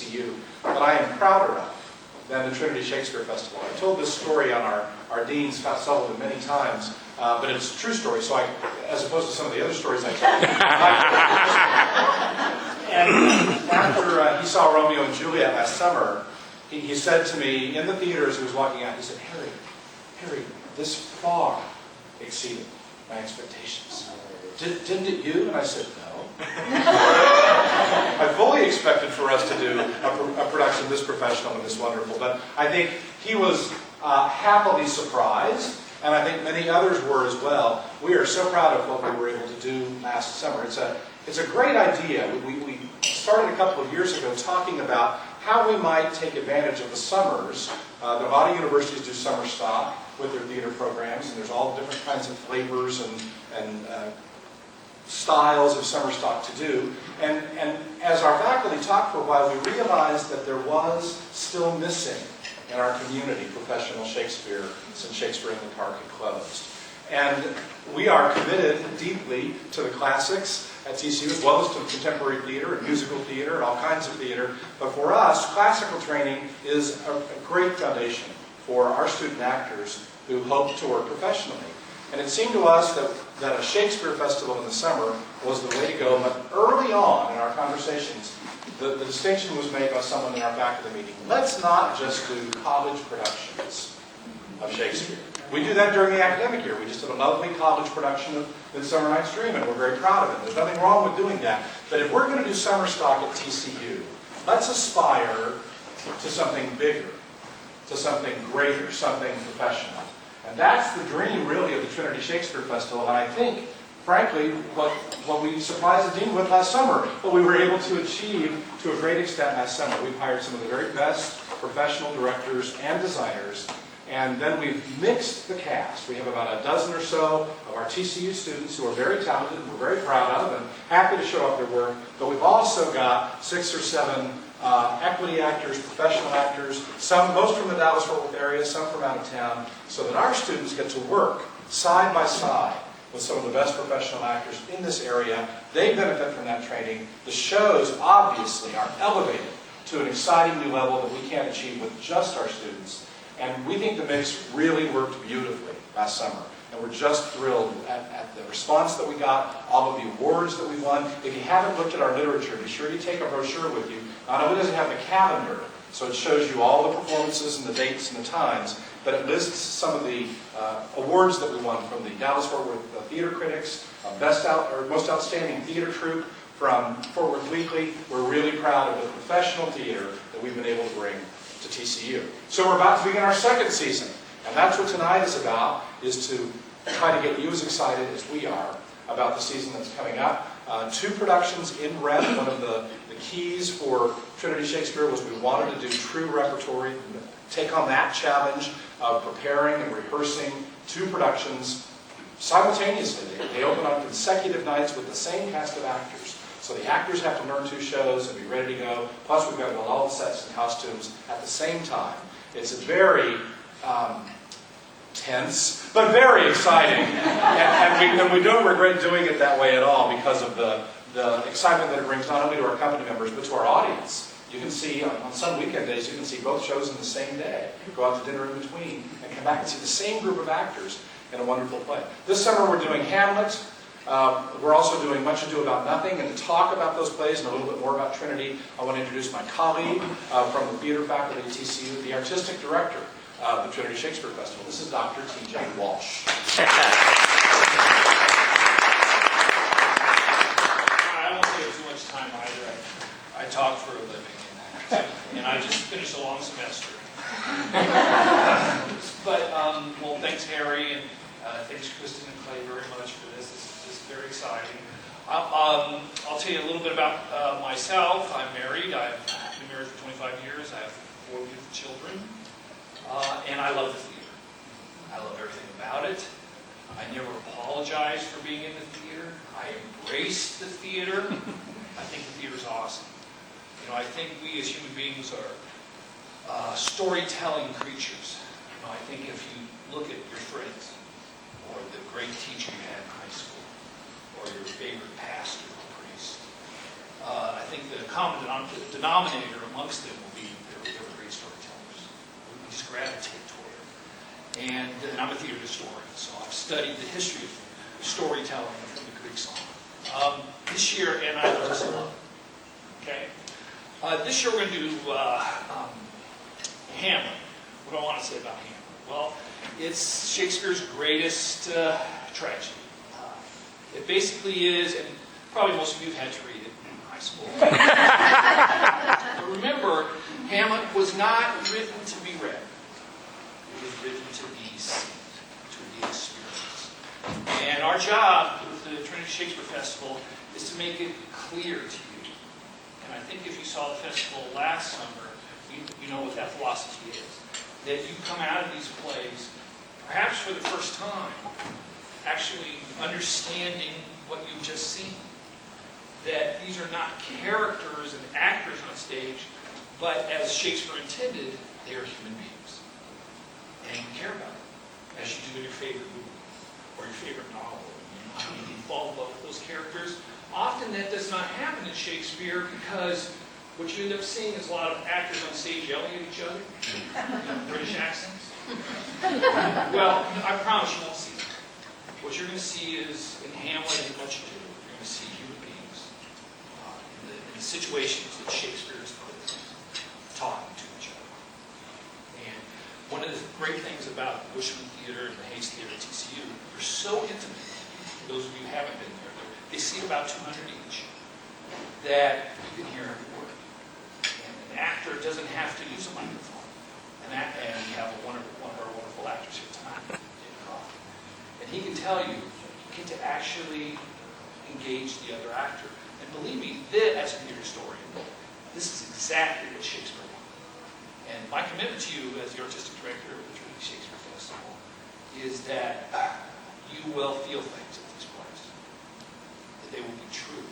TCU that I am prouder of than the Trinity Shakespeare Festival. I told this story on our dean, Scott Sullivan, many times, but it's a true story, so as opposed to some of the other stories I told. And after he saw Romeo and Juliet last summer, he said to me in the theater as he was walking out, he said, Harry, this far exceeded my expectations. Didn't it you? And I said, no. I fully expected for us to do a production this professional and this wonderful, but I think he was happily surprised, and I think many others were as well. We are so proud of what we were able to do last summer. It's a great idea. We started a couple of years ago talking about how we might take advantage of the summers. Nevada universities do summer stock with their theater programs, and there's all different kinds of flavors and styles of summer stock to do. And as our faculty talked for a while, we realized that there was still missing in our community professional Shakespeare since Shakespeare in the Park had closed. And we are committed deeply to the classics at TCU, as well as to contemporary theater and musical theater and all kinds of theater. But for us, classical training is a great foundation for our student actors who hope to work professionally. And it seemed to us that a Shakespeare festival in the summer was the way to go. But early on in our conversations, the distinction was made by someone in our faculty meeting. Let's not just do college productions of Shakespeare. We do that during the academic year. We just did a lovely college production of Midsummer Night's Dream, and we're very proud of it. There's nothing wrong with doing that. But if we're going to do summer stock at TCU, let's aspire to something bigger, to something greater, something professional. And that's the dream, really, of the Trinity Shakespeare Festival. And I think, frankly, what we surprised the dean with last summer, what we were able to achieve to a great extent last summer. We've hired some of the very best professional directors and designers, and then we've mixed the cast. We have about a dozen or so of our TCU students who are very talented and we're very proud of and happy to show off their work, but we've also got 6 or 7 equity actors, professional actors, most from the Dallas-Fort Worth area, some from out of town, so that our students get to work side by side with some of the best professional actors in this area. They benefit from that training. The shows, obviously, are elevated to an exciting new level that we can't achieve with just our students. And we think the mix really worked beautifully last summer. And we're just thrilled at the response that we got, all of the awards that we won. If you haven't looked at our literature, be sure you take a brochure with you. Not only does it have the calendar, so it shows you all the performances and the dates and the times, but it lists some of the awards that we won from the Dallas-Fort Worth Theater Critics, most outstanding theater troupe from Fort Worth Weekly. We're really proud of the professional theater that we've been able to bring to TCU. So we're about to begin our second season, and that's what tonight is about, is to try to get you as excited as we are about the season that's coming up. 2 productions in rep. One of the keys for Trinity Shakespeare was we wanted to do true repertory, take on that challenge of preparing and rehearsing 2 productions simultaneously. They open on consecutive nights with the same cast of actors. So the actors have to learn 2 shows and be ready to go. Plus we've got to build all the sets and costumes at the same time. It's a very tense, but very exciting. and we don't regret doing it that way at all because of the excitement that it brings not only to our company members, but to our audience. You can see, on some weekend days, you can see both shows in the same day. Go out to dinner in between and come back and see the same group of actors in a wonderful play. This summer we're doing Hamlet. We're also doing Much Ado About Nothing. And to talk about those plays and a little bit more about Trinity, I want to introduce my colleague from the theater faculty at TCU, the artistic director of the Trinity Shakespeare Festival. This is Dr. T.J. Walsh. I won't take too much time either. I talk for a living, and I just finished a long semester. But, well, thanks, Harry, and thanks, Kristen and Clay, very much for this. This is just very exciting. I'll tell you a little bit about myself. I'm married. I've been married for 25 years. I have 4 beautiful children. And I love the theater. I love everything about it. I never apologize for being in the theater. I embrace the theater. I think the theater's awesome. You know, I think we as human beings are storytelling creatures. You know, I think if you look at your friends, or the great teacher you had in high school, or your favorite pastor or priest, I think the common denominator amongst them will be they were great storytellers. We just gravitate toward it. And I'm a theater historian, so I've studied the history of storytelling from the Greeks on. This year, and I love this a lot. Okay? This year we're going to do Hamlet. What do I want to say about Hamlet? Well, it's Shakespeare's greatest tragedy. It basically is, and probably most of you have had to read it in high school. But remember, Hamlet was not written to be read. It was written to be seen, to be experienced. And our job with the Trinity Shakespeare Festival is to make it clear to you. And I think if you saw the festival last summer, you know what that philosophy is. That you come out of these plays, perhaps for the first time, actually understanding what you've just seen. That these are not characters and actors on stage, but as Shakespeare intended, they are human beings. And you care about them, as you do in your favorite movie, or your favorite novel. You fall in love with those characters. Often that does not happen in Shakespeare because what you end up seeing is a lot of actors on stage yelling at each other, British accents. Well, I promise you won't see that. What you're going to see is, in Hamlet and Much Ado, you're going to see human beings in the situations that Shakespeare has put them, talking to each other. And one of the great things about Bushman Theater and the Hayes Theater at TCU, they're so intimate. For those of you who haven't been there, they seat about 200 each, that you can hear every word. And an actor doesn't have to use a microphone. And we have one of our wonderful actors here tonight, David Croft. And he can tell you get to actually engage the other actor. And believe me, as a theater historian, this is exactly what Shakespeare wanted. And my commitment to you as the artistic director of the Trinity Shakespeare Festival is that you will feel things at these plays. That they will be true.